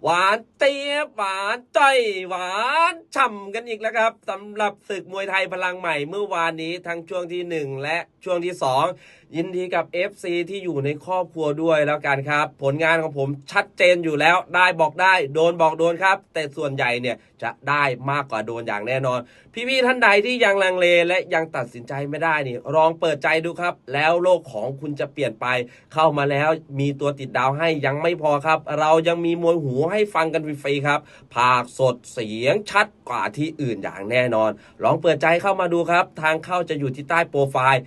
หวานเจี๊ยบหวานจ้อยหวานฉ่ำกันอีกแล้วครับสำหรับศึกมวยไทยพลังใหม่เมื่อวานนี้ทั้งช่วงที่1และช่วงที่2ยินดีกับ FC ที่อยู่ในครอบครัวด้วยแล้วกันครับผลงานของผมชัดเจนอยู่แล้วได้บอกได้โดนบอกโดนครับแต่ส่วนใหญ่เนี่ยจะได้มากกว่าโดนอย่างแน่นอนพี่ๆท่านใดที่ยังลังเลและยังตัดสินใจไม่ได้นี่ลองเปิดใจดูครับแล้วโลกของคุณจะเปลี่ยนไปเข้ามาแล้วมีตัวติดดาวให้ยังไม่พอครับเรายังมีมวยหูให้ฟังกันฟรีๆครับภาคสดเสียงชัดกว่าที่อื่นอย่างแน่นอนลองเปิดใจเข้ามาดูครับทางเข้าจะอยู่ที่ใต้โปรไฟล์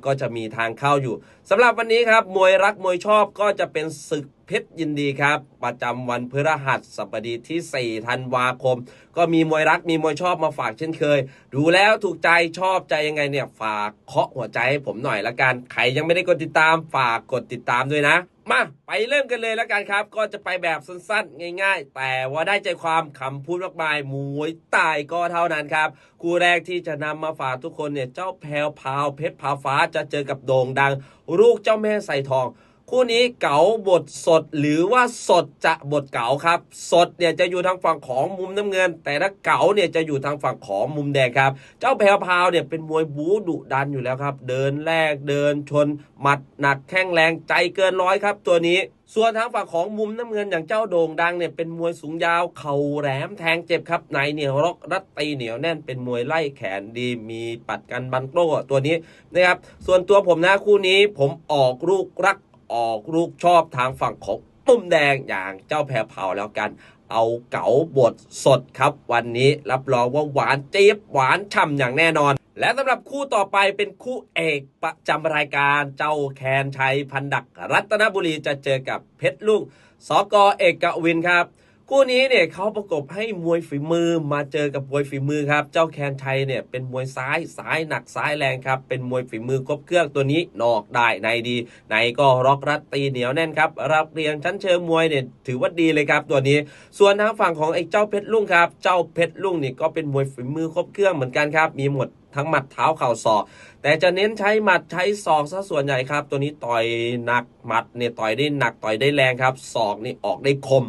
ก็จะมีทางเข้าอยู่สำหรับวันนี้ครับมวยรักมวยชอบก็จะเป็นศึกเพชรยินดีครับประจำวันพฤหัสบดีที่4ธันวาคมก็มีมวยรักมีมวยชอบมาฝากเช่นเคยดูแล้วถูกใจชอบใจยังไงเนี่ยฝากเคาะหัวใจให้ผมหน่อยละกันใครยังไม่ได้กดติดตามฝากกดติดตามด้วยนะมาไปเริ่มกันเลยแล้วกันครับก็จะไปแบบสั้นๆง่ายๆแต่ว่าได้ใจความคำพูดมากมายมวยตายก็เท่านั้นครับคู่แรกที่จะนำมาฝากทุกคนเนี่ยเจ้าแพรวพราวเพชรพราวฟ้าจะเจอกับโด่งดังลูกเจ้าแม่ใส่ทองคู่นี้เก๋าบทสดหรือว่าสดจะบทเก๋าครับสดเนี่ยจะอยู่ทางฝั่งของมุมน้ำเงินแต่ถ้าเก๋าเนี่ยจะอยู่ทางฝั่งของมุมแดงครับเจ้าแพรวพราวเนี่ยเป็นมวยบู๊ดุดันอยู่แล้วครับเดินแรกเดินชนหมัดหนักแข้งแรงใจเกินร้อยครับตัวนี้ส่วนทางฝั่งของมุมน้ำเงินอย่างเจ้าโด่งดังเนี่ยเป็นมวยสูงยาวเข่าแหลมแทงเจ็บครับในเหนียวรัดตีเหนียวแน่นเป็นมวยไล่แขนดีมีปัดกันบันโต้ตัวนี้นะครับส่วนตัวผมนะคู่นี้ผมออกลูกรักออกลูกชอบทางฝั่งของมุมแดงอย่างเจ้าแพรเผาแล้วกันเอาเก๋าบทสดครับวันนี้รับรองว่าหวานเจี๊ยบหวานฉ่ำอย่างแน่นอนและสำหรับคู่ต่อไปเป็นคู่เอกประจำรายการเจ้าแคนชัยพันดักรัตนบุรีจะเจอกับเพชรลุงสก.เอกวินครับคู่นี้เนี่ยเขาประกบให้มวยฝีมือมาเจอกับมวยฝีมือครับเจ้าแคนชัยเนี่ยเป็นมวยซ้ายหนักซ้ายแรงครับเป็นมวยฝีมือครบเครื่องตัวนี้นอกได้ในดีในก็ล็อกรัดตีเหนียวแน่นครับรับเรียงชั้นเชิงมวยเนี่ยถือว่าดีเลยครับตัวนี้ส่วนทางฝั่งของไอ้เจ้าเพชรลุงครับเจ้าเพชรลุงนี่ก็เป็นมวยฝีมือครบเครื่องเหมือนกันครับมีหมดทั้งหมัดเท้าเข่าศอกแต่จะเน้นใช้หมัดใช้ศอกซะส่วนใหญ่ครับตัวนี้ต่อยหนักหมัดเนี่ยต่อยได้หนักต่อยได้แรงครับศอกนี่ออกได้คม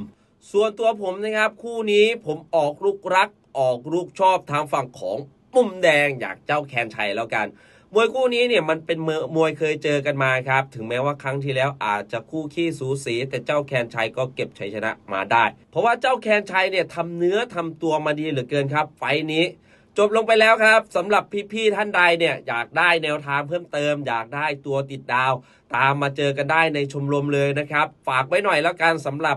ส่วนตัวผมนะครับคู่นี้ผมออกลูกรักออกลูกชอบทางฝั่งของมุมแดงอยากเจ้าแคนชัยแล้วกันมวยคู่นี้เนี่ยมันเป็นมวยเคยเจอกันมาครับถึงแม้ว่าครั้งที่แล้วอาจจะคู่ขี้สูสีแต่เจ้าแคนชัยก็เก็บชัยชนะมาได้เพราะว่าเจ้าแคนชัยเนี่ยทำเนื้อทำตัวมาดีเหลือเกินครับไฟนี้จบลงไปแล้วครับสำหรับพี่ๆท่านใดเนี่ยอยากได้แนวทางเพิ่มเติมอยากได้ตัวติดดาวตามมาเจอกันได้ในชมรมเลยนะครับฝากไว้หน่อยแล้วกันสำหรับ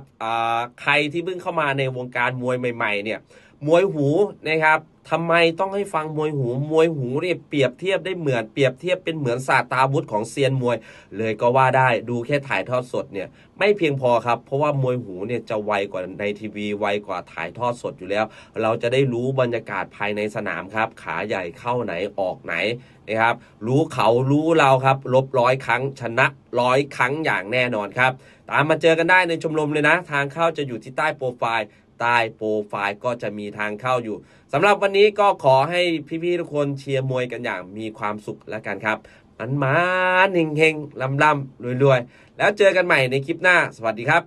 ใครที่เพิ่งเข้ามาในวงการมวยใหม่ๆเนี่ยมวยหูนะครับทำไมต้องให้ฟังมวยหูมวยหูเนี่ยเปรียบเทียบได้เหมือนเปรียบเทียบเป็นเหมือนศาสตราวุธของเซียนมวยเลยก็ว่าได้ดูแค่ถ่ายทอดสดเนี่ยไม่เพียงพอครับเพราะว่ามวยหูเนี่ยจะไวกว่าในทีวีไวกว่าถ่ายทอดสดอยู่แล้วเราจะได้รู้บรรยากาศภายในสนามครับขาใหญ่เข้าไหนออกไหนนะครับรู้เขารู้เราครับลบ100 ครั้งชนะ100 ครั้งอย่างแน่นอนครับตามมาเจอกันได้ในชมรมเลยนะทางเข้าจะอยู่ที่ใต้โปรไฟล์ก็จะมีทางเข้าอยู่สำหรับวันนี้ก็ขอให้พี่ๆทุกคนเชียร์มวยกันอย่างมีความสุขแล้วกันครับมันเฮงๆลำๆรวยๆแล้วเจอกันใหม่ในคลิปหน้าสวัสดีครับ